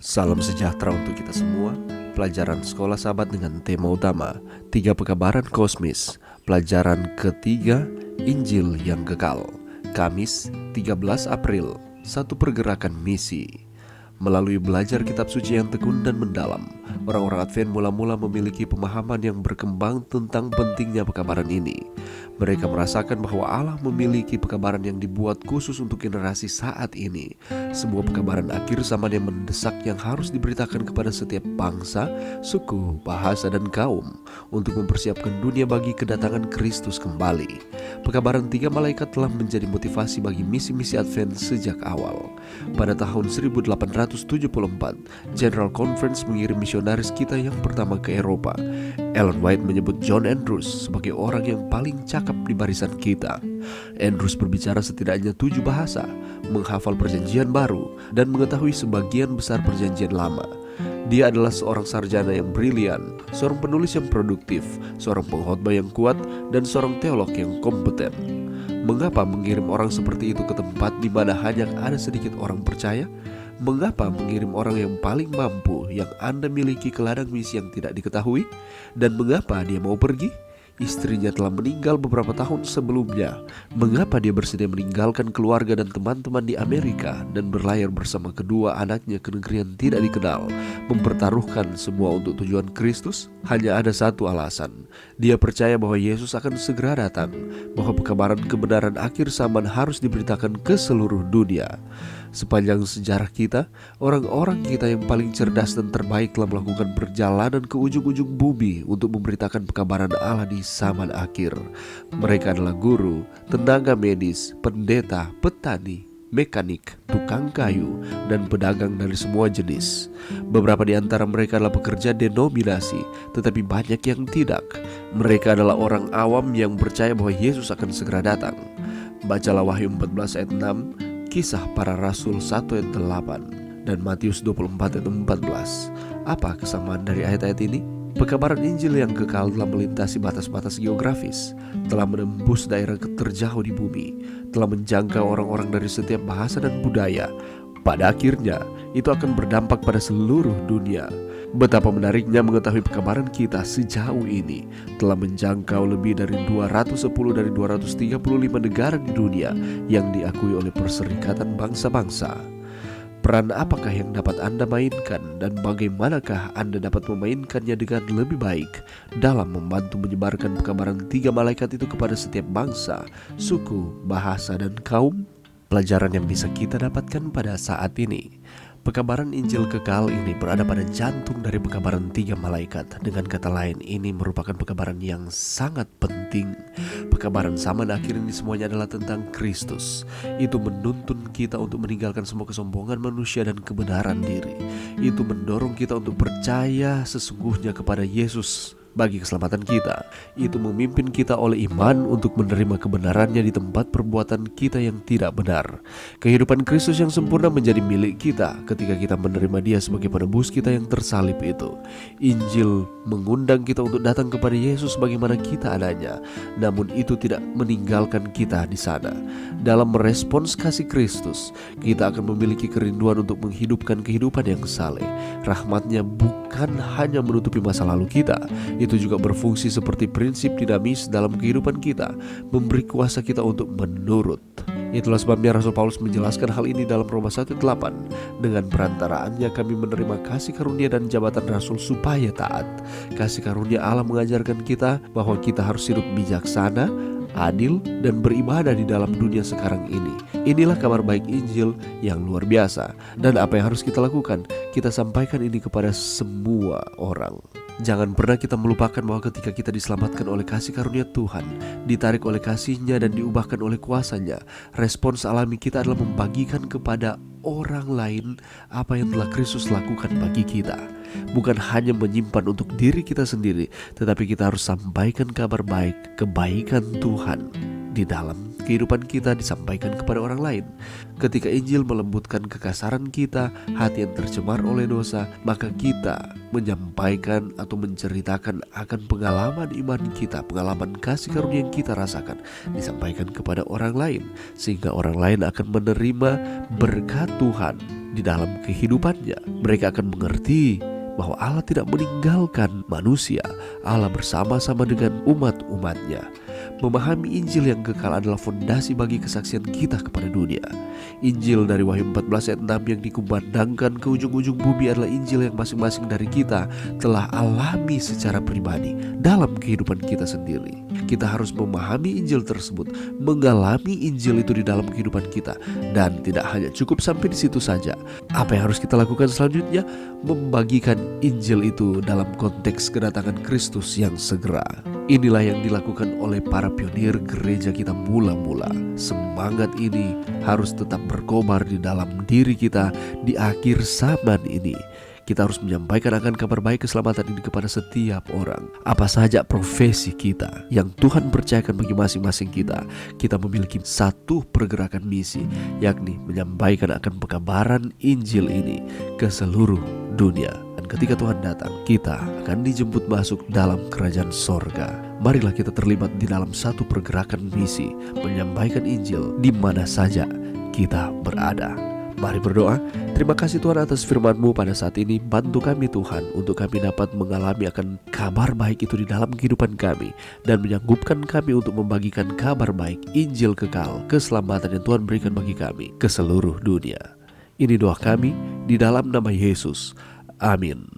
Salam sejahtera untuk kita semua. Pelajaran Sekolah Sahabat dengan tema utama 3 Pekabaran Kosmis. Pelajaran ketiga, Injil yang Kekal. Kamis 13 April, satu pergerakan misi. Melalui belajar kitab suci yang tekun dan mendalam, orang-orang Advent mula-mula memiliki pemahaman yang berkembang tentang pentingnya pekabaran ini. Mereka merasakan bahwa Allah memiliki pekabaran yang dibuat khusus untuk generasi saat ini. Sebuah pekabaran akhir zaman yang mendesak yang harus diberitakan kepada setiap bangsa, suku, bahasa, dan kaum untuk mempersiapkan dunia bagi kedatangan Kristus kembali. Pekabaran 3 malaikat telah menjadi motivasi bagi misi-misi Advent sejak awal. Pada tahun 1874, General Conference mengirim misionaris kita yang pertama ke Eropa. Ellen White menyebut John Andrews sebagai orang yang paling cakap di barisan kita. Andrews berbicara setidaknya 7 bahasa, menghafal perjanjian baru, dan mengetahui sebagian besar perjanjian lama. Dia adalah seorang sarjana yang brilian, seorang penulis yang produktif, seorang pengkhotbah yang kuat, dan seorang teolog yang kompeten. Mengapa mengirim orang seperti itu ke tempat di mana hanya ada sedikit orang percaya? Mengapa mengirim orang yang paling mampu yang Anda miliki ke ladang misi yang tidak diketahui? Dan mengapa dia mau pergi? Istrinya telah meninggal beberapa tahun sebelumnya. Mengapa dia bersedia meninggalkan keluarga dan teman-teman di Amerika dan berlayar bersama kedua anaknya ke negeri yang tidak dikenal, mempertaruhkan semua untuk tujuan Kristus? Hanya ada satu alasan. Dia percaya bahwa Yesus akan segera datang, bahwa pekabaran kebenaran akhir zaman harus diberitakan ke seluruh dunia. Sepanjang sejarah kita, orang-orang kita yang paling cerdas dan terbaik telah melakukan perjalanan ke ujung-ujung bumi untuk memberitakan pekabaran Allah di zaman akhir. Mereka adalah guru, tenaga medis, pendeta, petani, mekanik, tukang kayu, dan pedagang dari semua jenis. Beberapa di antara mereka adalah pekerja denominasi, tetapi banyak yang tidak. Mereka adalah orang awam yang percaya bahwa Yesus akan segera datang. Bacalah Wahyu 14 ayat 6, Kisah Para Rasul 1 ayat 8, dan Matius 24 ayat 14. Apa kesamaan dari ayat-ayat ini? Pekabaran Injil yang kekal telah melintasi batas-batas geografis, telah menembus daerah terjauh di bumi, telah menjangkau orang-orang dari setiap bahasa dan budaya. Pada akhirnya, itu akan berdampak pada seluruh dunia. Betapa menariknya mengetahui pekabaran kita sejauh ini telah menjangkau lebih dari 210 dari 235 negara di dunia yang diakui oleh Perserikatan Bangsa-Bangsa. Peran apakah yang dapat Anda mainkan dan bagaimanakah Anda dapat memainkannya dengan lebih baik dalam membantu menyebarkan pekabaran 3 malaikat itu kepada setiap bangsa, suku, bahasa, dan kaum? Pelajaran yang bisa kita dapatkan pada saat ini. Pekabaran Injil kekal ini berada pada jantung dari pekabaran 3 malaikat. Dengan kata lain, ini merupakan pekabaran yang sangat penting. Pekabaran zaman akhir ini semuanya adalah tentang Kristus. Itu menuntun kita untuk meninggalkan semua kesombongan manusia dan kebenaran diri. Itu mendorong kita untuk percaya sesungguhnya kepada Yesus bagi keselamatan kita. Itu memimpin kita oleh iman untuk menerima kebenarannya di tempat perbuatan kita yang tidak benar. Kehidupan Kristus yang sempurna menjadi milik kita ketika kita menerima Dia sebagai penebus kita yang tersalib itu. Injil mengundang kita untuk datang kepada Yesus bagaimana kita adanya, namun itu tidak meninggalkan kita di sana. Dalam merespons kasih Kristus, kita akan memiliki kerinduan untuk menghidupkan kehidupan yang saleh. Rahmat-Nya bukan hanya menutupi masa lalu kita, itu juga berfungsi seperti prinsip dinamis dalam kehidupan kita, memberi kuasa kita untuk menurut. Itulah sebabnya Rasul Paulus menjelaskan hal ini dalam Roma 1:8. Dengan perantaraannya kami menerima kasih karunia dan jabatan Rasul supaya taat. Kasih karunia Allah mengajarkan kita bahwa kita harus hidup bijaksana, adil, dan beribadah di dalam dunia sekarang ini. Inilah kabar baik Injil yang luar biasa. Dan apa yang harus kita lakukan? Kita sampaikan ini kepada semua orang. Jangan pernah kita melupakan bahwa ketika kita diselamatkan oleh kasih karunia Tuhan, ditarik oleh kasih-Nya dan diubahkan oleh kuasa-Nya, respons alami kita adalah membagikan kepada orang lain apa yang telah Kristus lakukan bagi kita. Bukan hanya menyimpan untuk diri kita sendiri, tetapi kita harus sampaikan kabar baik, kebaikan Tuhan di dalam kehidupan kita disampaikan kepada orang lain. Ketika Injil melembutkan kekasaran kita, hati yang tercemar oleh dosa, maka kita menyampaikan atau menceritakan akan pengalaman iman kita, pengalaman kasih karunia yang kita rasakan, disampaikan kepada orang lain, sehingga orang lain akan menerima berkat Tuhan di dalam kehidupannya. Mereka akan mengerti bahwa Allah tidak meninggalkan manusia. Allah bersama-sama dengan umat-umatnya. Memahami Injil yang kekal adalah fondasi bagi kesaksian kita kepada dunia. Injil dari Wahyu 14 ayat 6 yang dikumandangkan ke ujung-ujung bumi adalah Injil yang masing-masing dari kita telah alami secara pribadi dalam kehidupan kita sendiri. Kita harus memahami Injil tersebut, mengalami Injil itu di dalam kehidupan kita, dan tidak hanya cukup sampai di situ saja. Apa yang harus kita lakukan selanjutnya? Membagikan Injil itu dalam konteks kedatangan Kristus yang segera. Inilah yang dilakukan oleh para pionir gereja kita mula-mula. Semangat ini harus tetap berkobar di dalam diri kita di akhir zaman ini. Kita harus menyampaikan akan kabar baik keselamatan ini kepada setiap orang. Apa saja profesi kita yang Tuhan percayakan bagi masing-masing kita, kita memiliki satu pergerakan misi, yakni menyampaikan akan pekabaran Injil ini ke seluruh dunia. Dan ketika Tuhan datang, kita akan dijemput masuk dalam kerajaan sorga. Marilah kita terlibat di dalam satu pergerakan misi, menyampaikan Injil di mana saja kita berada. Mari berdoa. Terima kasih Tuhan atas firman-Mu pada saat ini. Bantu kami Tuhan untuk kami dapat mengalami akan kabar baik itu di dalam kehidupan kami, dan menyanggupkan kami untuk membagikan kabar baik Injil kekal, keselamatan yang Tuhan berikan bagi kami ke seluruh dunia. Ini doa kami di dalam nama Yesus. Amin.